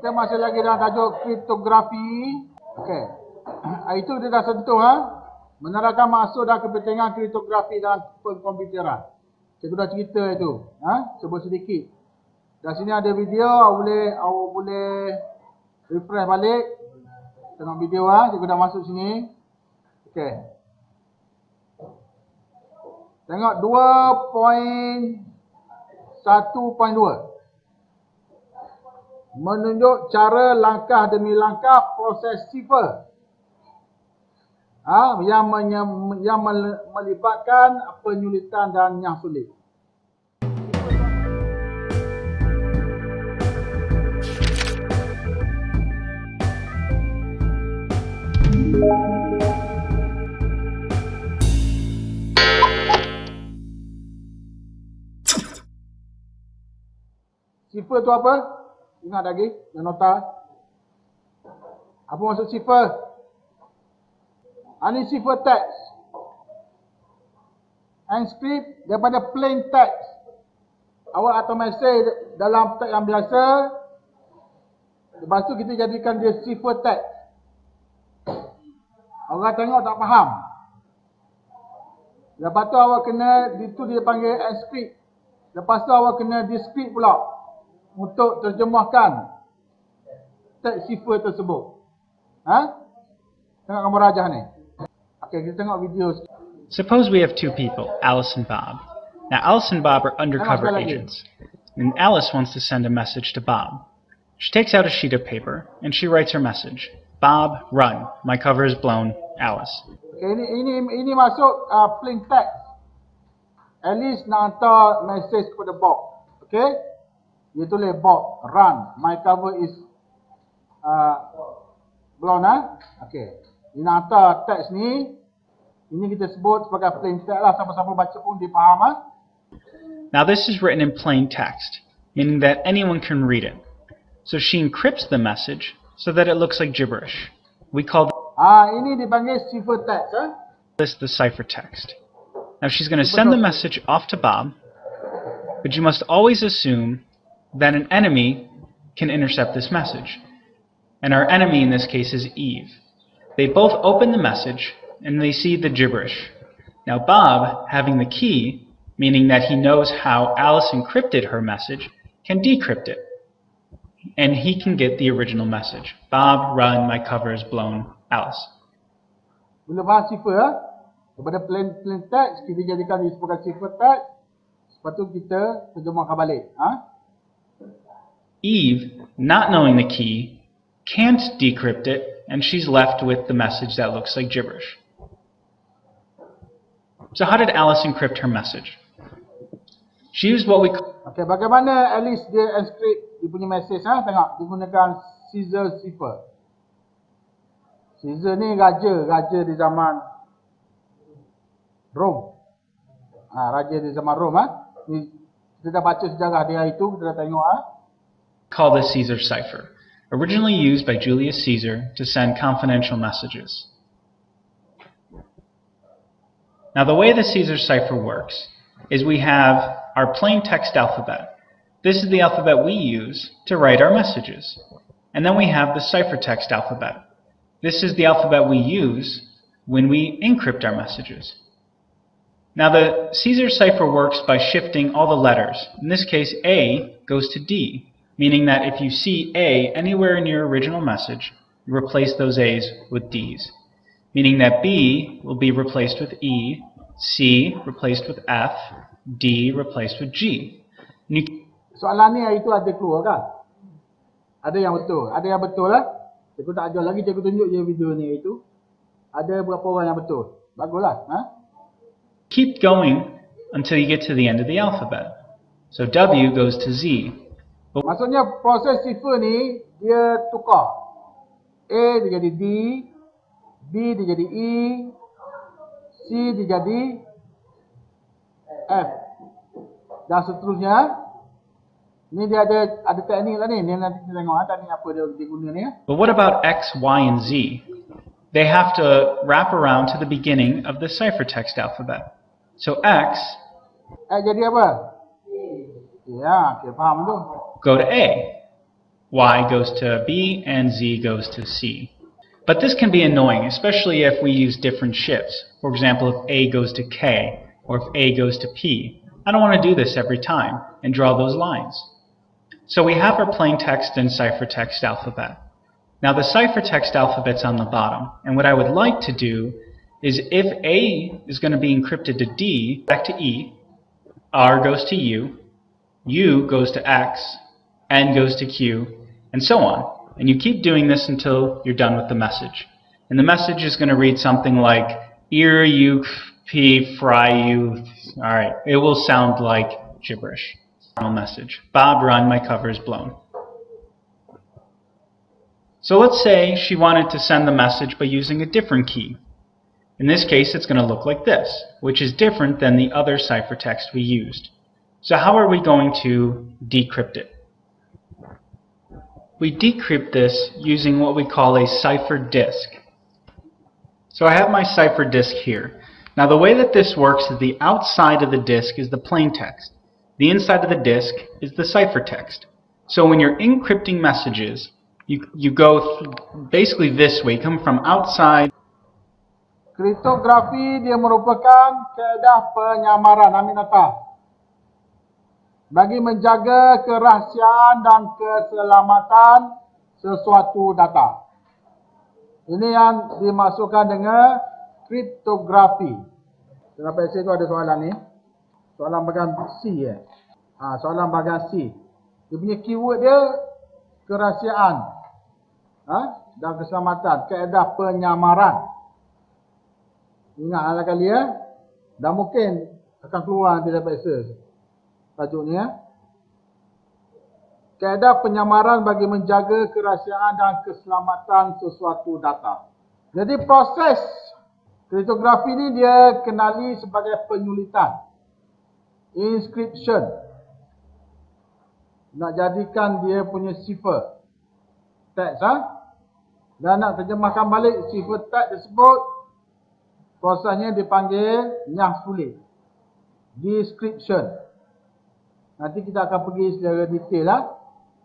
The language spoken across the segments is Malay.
Kita masih lagi dalam tajuk kriptografi. Okey. Itu kita dah sentuh menerangkan maksud dan kepentingan kriptografi dalam komputeran. Cikgu dah cerita itu. Sebut sedikit. Dan sini ada video, awak boleh refresh balik. Tengok video cikgu dah masuk sini. Okey. Tengok 2.1.2. Menunjuk cara langkah demi langkah proses Sifer. Yang melibatkan penyulitan dan yang sulit. Sifer tu apa? Ingat lagi? Dan nota. Apa maksud Sifer? Ini Sifer text. Encrypt daripada plain text. Awak atau mesej dalam teks yang biasa. Lepas tu kita jadikan dia Sifer text. Orang tengok tak faham. Lepas tu awak kena, itu dia panggil encrypt. Lepas tu awak kena decrypt pula. Untuk terjemahkan teks Sifer tersebut. Tengok gambar rajah ni. Okey, kita tengok video. Suppose we have two people, Alice and Bob. Now Alice and Bob are undercover agents. And Alice wants to send a message to Bob. She takes out a sheet of paper and she writes her message. Bob, run. My cover is blown. Alice. Okay, ini masuk plain text. Alice nak hantar message kepada Bob. Okay? Dia tulis Bob, run. My cover is blown. Okay. Dia nak hantar teks ni. Ini kita sebut sebagai plain text lah. Siapa-siapa baca pun dia faham. Now this is written in plain text, meaning that anyone can read it. So she encrypts the message so that it looks like gibberish. We call ini dipanggil Sifer text. this the ciphertext. Now she's going to send the message off to Bob, but you must always assume that an enemy can intercept this message. And our enemy in this case is Eve. They both open the message and they see the gibberish. Now Bob, having the key, meaning that he knows how Alice encrypted her message, can decrypt it. And he can get the original message. Bob, run, my cover is blown, Alice. Bila bahas Sifer, daripada plain text, kita jadikan dia sebagai Sifer text. Lepas tu kita terjemahkan balik. Eve, not knowing the key, can't decrypt it, and she's left with the message that looks like gibberish. So how did Alice encrypt her message? She used what we call... Okay, bagaimana Alice dia encrypt dia punya message? Tengok, dia gunakan Caesar Sifer. Caesar ni raja di zaman Rom. Raja di zaman Rom. Kita dah baca sejarah dia itu, kita dah tengok. Call this Caesar cipher, originally used by Julius Caesar to send confidential messages. Now the way the Caesar cipher works is we have our plain text alphabet. This is the alphabet we use to write our messages. And then we have the ciphertext alphabet. This is the alphabet we use when we encrypt our messages. Now the Caesar cipher works by shifting all the letters. In this case, A goes to D, meaning that if you see A anywhere in your original message, you replace those A's with D's. Meaning that B will be replaced with E, C replaced with F, D replaced with G. Soalan ni itu ada keluar kan? Ada yang betul. Ada yang betul lah. Cikgu tak ajar lagi, cikgu tunjuk je video ni itu. Ada berapa orang yang betul. Baguslah. Keep going until you get to the end of the alphabet. So W goes to Z. Maksudnya proses Sifer ni dia tukar. A dia jadi D, B dia jadi E, C dia jadi F. Dan seterusnya. Ni dia ada teknik lah ni. Ni nanti kita tengok teknik apa dia guna ni. But what about X, Y, and Z? They have to wrap around to the beginning of the ciphertext alphabet. So X jadi apa? Ya, okay, faham tu. Go to A. Y goes to B and Z goes to C. But this can be annoying, especially if we use different shifts. For example, if A goes to K or if A goes to P. I don't want to do this every time and draw those lines. So we have our plain text and ciphertext alphabet. Now the ciphertext alphabet's on the bottom, and what I would like to do is if A is going to be encrypted to D, back to E, R goes to U goes to X, N goes to Q, and so on. And you keep doing this until you're done with the message. And the message is going to read something like, ear you, p, fry you. Alright, it will sound like gibberish. Final message. Bob, run, my cover is blown. So let's say she wanted to send the message by using a different key. In this case, it's going to look like this, which is different than the other ciphertext we used. So how are we going to decrypt it? We decrypt this using what we call a cipher disk. So I have my cipher disk here. Now the way that this works is the outside of the disk is the plain text. The inside of the disk is the ciphertext. So when you're encrypting messages, you go basically this way, come from outside. Kriptografi dia merupakan kaedah penyamaran aminata bagi menjaga kerahsiaan dan keselamatan sesuatu data. Ini yang dimasukkan dengan kriptografi. Dalam PSA itu ada soalan ni. Soalan bahagian C ya. Soalan bahagian C. Dia punya keyword dia kerahsiaan dan keselamatan, kaedah penyamaran. Ingatlah kali ya. Dan mungkin akan keluar nanti dalam PSA. Tajuknya kaedah penyamaran bagi menjaga kerahsiaan dan keselamatan sesuatu data. Jadi proses kriptografi ni dia kenali sebagai penyulitan, inscription. Nak jadikan dia punya cipher teks dan nak terjemahkan balik cipher teks tersebut, prosesnya dipanggil nyah sulit, description. Nanti kita akan pergi secara detail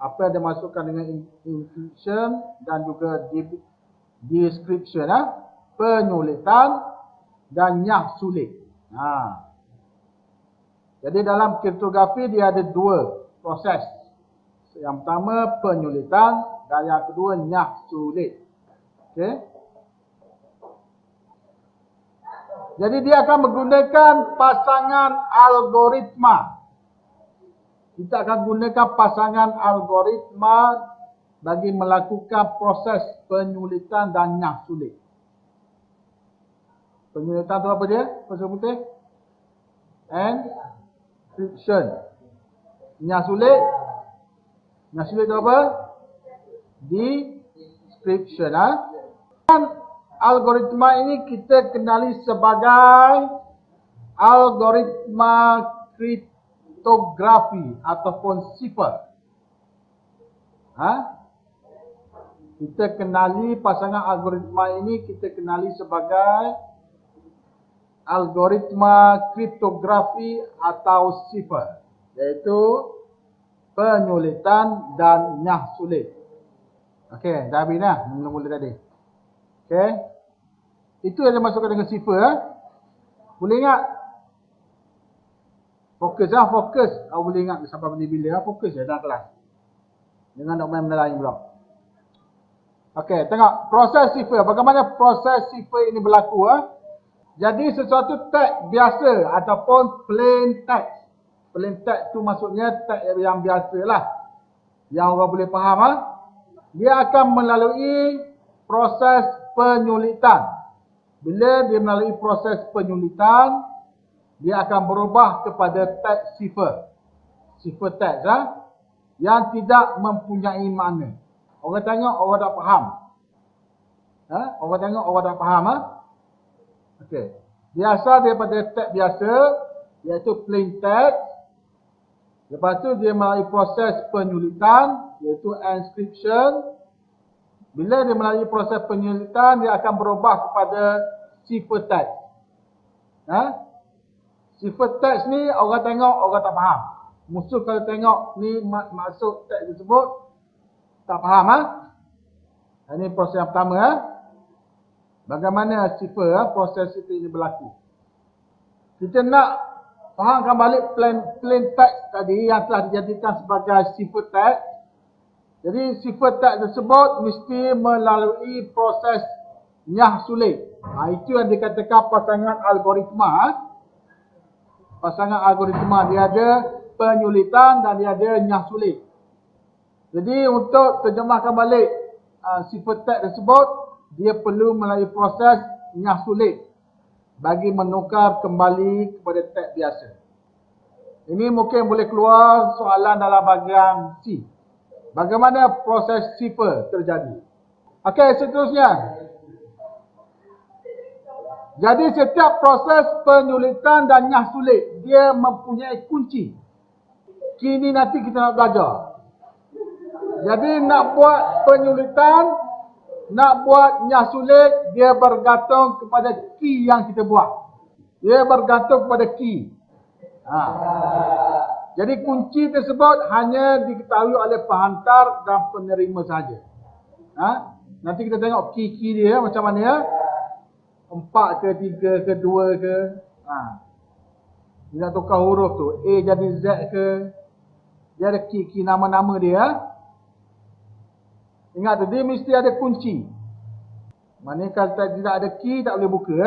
apa yang dimasukkan dengan encryption dan juga description, penyulitan dan nyah sulit. Jadi dalam kriptografi dia ada dua proses. Yang pertama penyulitan dan yang kedua nyah sulit. Okey. Jadi dia akan menggunakan pasangan algoritma. Kita akan gunakan pasangan algoritma bagi melakukan proses penyulitan dan nyah sulit. Penyulitan tu apa dia? Pasal putih? Encryption. Nyah sulit? Nyah sulit tu apa? Description. Algoritma ini kita kenali sebagai algoritma kriptografi ataupun Sifer. Kita kenali pasangan algoritma ini kita kenali sebagai algoritma kriptografi atau Sifer, iaitu penyulitan dan nyah sulit. Okey, dah habis dah mula-mula tadi. Okey. Itu yang dimasukkan dengan Sifer. Boleh ingat? Fokus fokus. Awak boleh ingat sampai bila fokus dalam kelas. Jangan nak main benda lain pula. Okey, tengok proses Sifer. Bagaimana proses Sifer ini berlaku Jadi sesuatu teks biasa ataupun plain text. Plain text tu maksudnya teks yang biasalah. Yang orang boleh faham Dia akan melalui proses penyulitan. Bila dia melalui proses penyulitan, dia akan berubah kepada teks Sifer. Sifer teks yang tidak mempunyai makna. Orang tengok, orang tak faham. Orang tengok, orang tak faham. Okey. Dia asal daripada teks biasa, iaitu plain text. Lepas tu dia melalui proses penyulitan, iaitu encryption. Bila dia melalui proses penyulitan, dia akan berubah kepada Sifer teks. Sifer teks ni orang tengok, orang tak faham. Musuh kalau tengok ni maksud teks tersebut, Tak faham ha? Ini proses yang pertama ha? Bagaimana Sifer proses Sifer ini berlaku. Kita nak fahamkan balik plain text tadi yang telah dijadikan sebagai Sifer text. Jadi Sifer text tersebut mesti melalui proses nyah sulit. Itu yang dikatakan pasangan algoritma. Pasangan algoritma dia ada penyulitan dan dia ada nyah sulit. Jadi untuk terjemahkan balik Sifer text tersebut, dia perlu melalui proses nyah sulit bagi menukar kembali kepada teks biasa. Ini mungkin boleh keluar soalan dalam bahagian C. Bagaimana proses Sifer terjadi? Okey, seterusnya. Jadi setiap proses penyulitan dan nyah sulit, dia mempunyai kunci. Kini nanti kita nak belajar. Jadi nak buat penyulitan, nak buat nyah sulit, dia bergantung kepada key yang kita buat. Dia bergantung kepada key. Jadi kunci tersebut hanya diketahui oleh penghantar dan penerima saja. Nanti kita tengok key dia macam mana ya. 4 ke 3 ke 2 ke. Dia nak tukar huruf tu. A jadi Z ke. Dia ada key nama-nama dia. Ingat tu, dia mesti ada kunci. Maknanya kalau tidak ada key, tak boleh buka.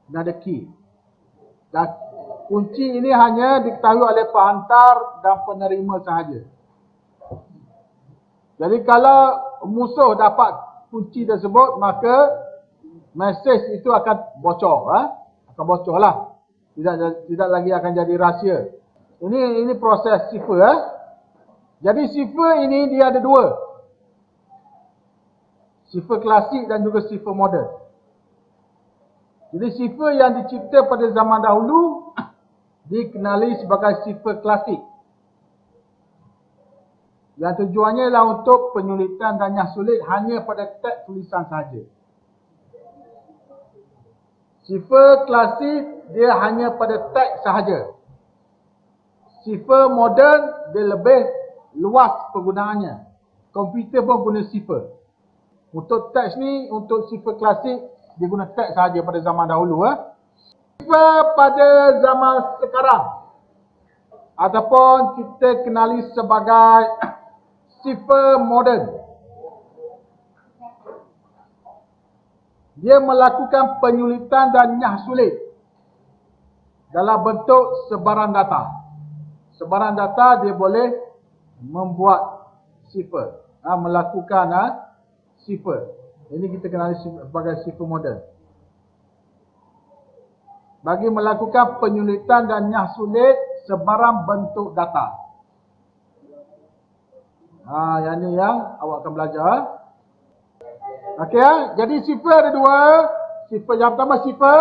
Dia ada key. Dan kunci ini hanya diketahui oleh penghantar dan penerima sahaja. Jadi kalau musuh dapat kunci tersebut, maka mesej itu akan bocor. Akan bocor lah. Tidak lagi akan jadi rahsia. Ini proses Sifer. Jadi Sifer ini dia ada dua. Sifer klasik dan juga Sifer moden. Jadi Sifer yang dicipta pada zaman dahulu dikenali sebagai Sifer klasik. Yang tujuannya ialah untuk penyulitan dan nyah sulit hanya pada teks tulisan sahaja. Sifer klasik dia hanya pada teks sahaja. Sifer moden dia lebih luas penggunaannya. Komputer pun guna Sifer. Untuk teks ni, untuk Sifer klasik, dia guna teks sahaja pada zaman dahulu. Sifer pada zaman sekarang, ataupun kita kenali sebagai Sifer moden, dia melakukan penyulitan dan nyah sulit dalam bentuk sebaran data. Sebaran data dia boleh membuat Sifer, melakukan Sifer. Ini kita kenali sebagai Sifer moden. Bagi melakukan penyulitan dan nyah sulit sebarang bentuk data. Yang ni yang awak akan belajar. Okey jadi Sifer ada dua. Sifer yang pertama Sifer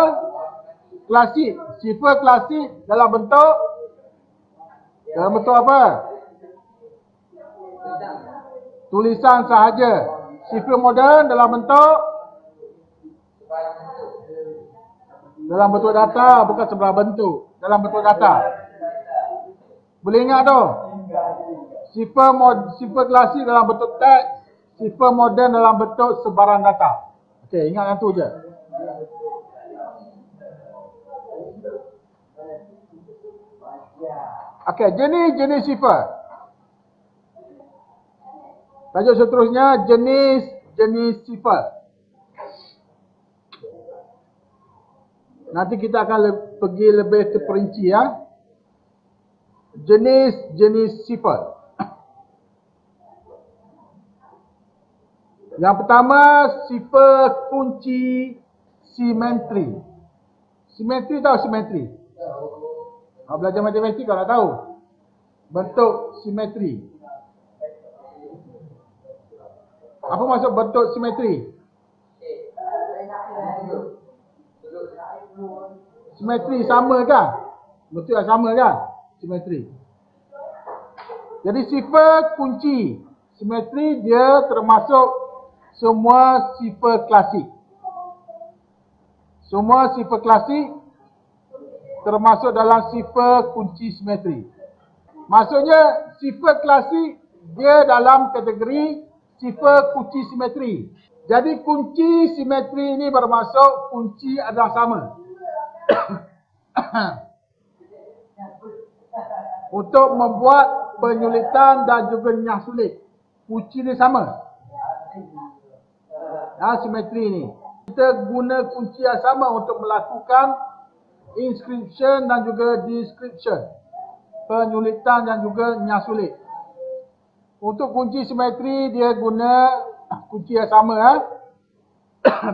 klasik. Sifer klasik dalam bentuk apa? Tulisan sahaja. Sifer moden dalam bentuk data, bukan sebelah bentuk. Dalam bentuk data. Boleh ingat tu? Sifer klasik dalam bentuk teks, Sifer moden dalam bentuk sebaran data. Okey, ingat yang tu je. Okey, jenis Sifer. Tajuk seterusnya jenis Sifer. Nanti kita akan pergi lebih terperinci ya. Jenis Sifer. Yang pertama Sifer kunci simetri. Simetri tahu simetri? Belajar matematik kalau tahu. Bentuk simetri. Apa maksud bentuk simetri? Simetri sama kan? Bentuk yang sama kan? Simetri. Jadi Sifer kunci simetri dia termasuk semua Sifer klasik. Semua Sifer klasik termasuk dalam Sifer kunci simetri. Maksudnya Sifer klasik dia dalam kategori sifar kunci simetri. Jadi kunci simetri ini bermaksud kunci adalah sama. Untuk membuat penyulitan dan juga nyah sulit, kunci dia sama. Simetri ni. Kita guna kunci yang sama untuk melakukan inscription dan juga description, penyulitan dan juga nyah sulit. Untuk kunci simetri dia guna kunci yang sama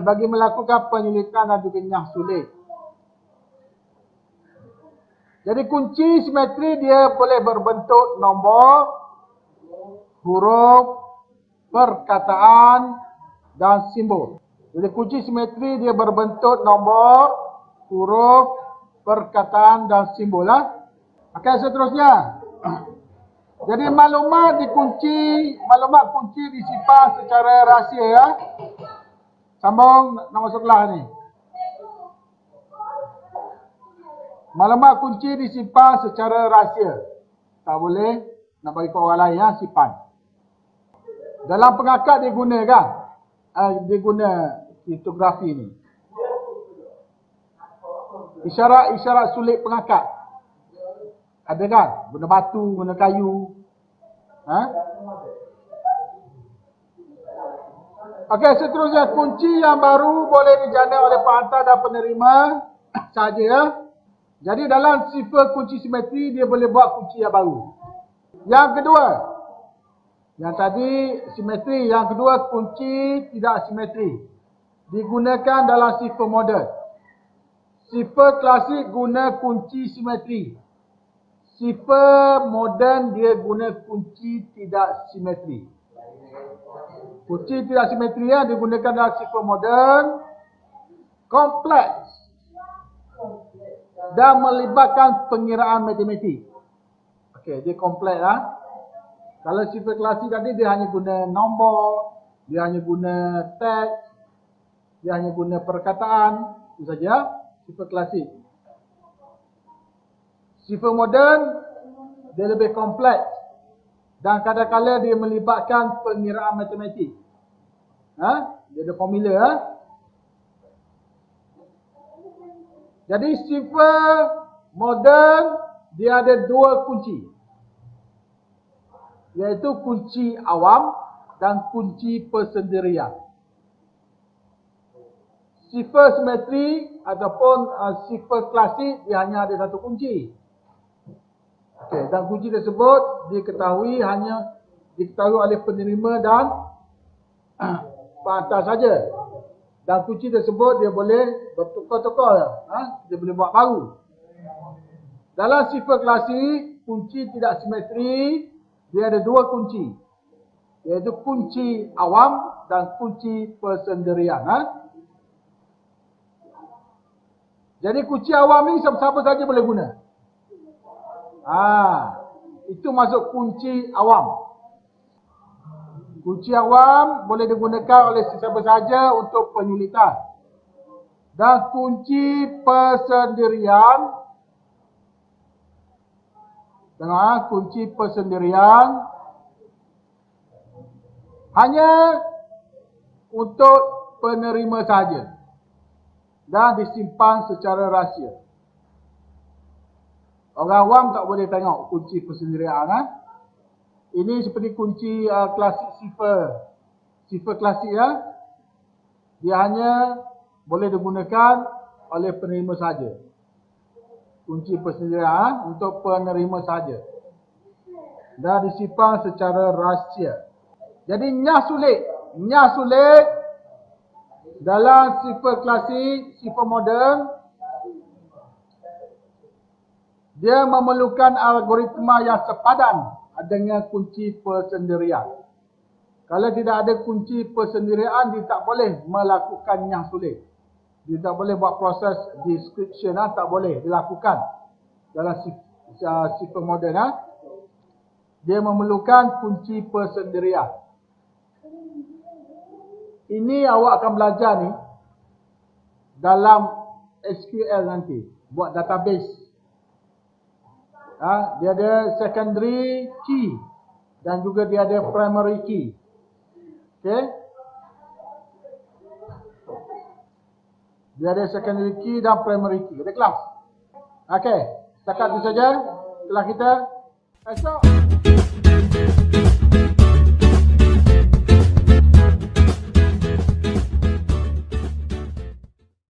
bagi melakukan penyulitan dan juga nyah sulit. Jadi kunci simetri dia boleh berbentuk nombor, huruf, perkataan dan simbol. Jadi kunci simetri dia berbentuk nombor, huruf, perkataan dan simbol. Okey, seterusnya. Jadi maklumat kunci disimpan secara rahsia. Sambung nombor sebelah ni. Maklumat kunci disimpan secara rahsia. Tak boleh nak bagi ke orang lain, simpan. Dalam pengakad dia gunakan. Dia guna kriptografi ni. Isyarat sulit pengakad. Ada kan? Guna batu, guna kayu. Okey, seterusnya. Kunci yang baru boleh dijana oleh penghantar dan penerima saja. Jadi dalam sifar kunci simetri dia boleh buat kunci yang baru. Yang kedua, yang tadi simetri, yang kedua kunci tidak simetri. Digunakan dalam sifar moden. Sifar klasik guna kunci simetri. Sifar moden dia guna kunci tidak simetri. Kunci tidak simetri digunakan dalam sifar moden, kompleks dan melibatkan pengiraan matematik. Okey, dia kompleks Kalau sifar klasik tadi dia hanya guna nombor, dia hanya guna teks, dia hanya guna perkataan, itu saja sifar klasik. Sifar moden dia lebih kompleks dan kadang-kadang dia melibatkan pengiraan matematik. Dia ada formula. Jadi sifar moden dia ada dua kunci. Iaitu kunci awam dan kunci persendirian. Sifar simetri ataupun sifar klasik dia hanya ada satu kunci. Okey, dan kunci tersebut diketahui oleh penerima dan penghantar saja. Dan kunci tersebut dia boleh bertukar-tukar. Dia boleh buat baru. Dalam sifar klasik, kunci tidak simetri, dia ada dua kunci. Iaitu kunci awam dan kunci persendirian. Jadi kunci awam ni siapa saja boleh guna. Itu masuk kunci awam. Kunci awam boleh digunakan oleh sesiapa saja untuk penyulitan. Dan kunci persendirian, kunci persendirian hanya untuk penerima saja dan disimpan secara rahsia. Orang awam tak boleh tengok kunci persendirian. Ini seperti kunci klasik sifar. Sifar klasik dia hanya boleh digunakan oleh penerima saja. Kunci persendirian untuk penerima saja. Dan disimpan secara rahsia. Jadi nyah sulit dalam sifar klasik, sifar moden, dia memerlukan algoritma yang sepadan dengan kunci persendirian. Kalau tidak ada kunci persendirian, dia tak boleh melakukan nyah sulit. Dia tak boleh buat proses description, tak boleh dilakukan dalam sifar moden. Dia memerlukan kunci persendirian. Ini awak akan belajar ni dalam SQL nanti, buat database. Dia ada secondary key dan juga dia ada primary key. Okey. Dia ada secondary key dan primary key. Ada kelas? Okey. Setakat itu saja kelas kita. Esok.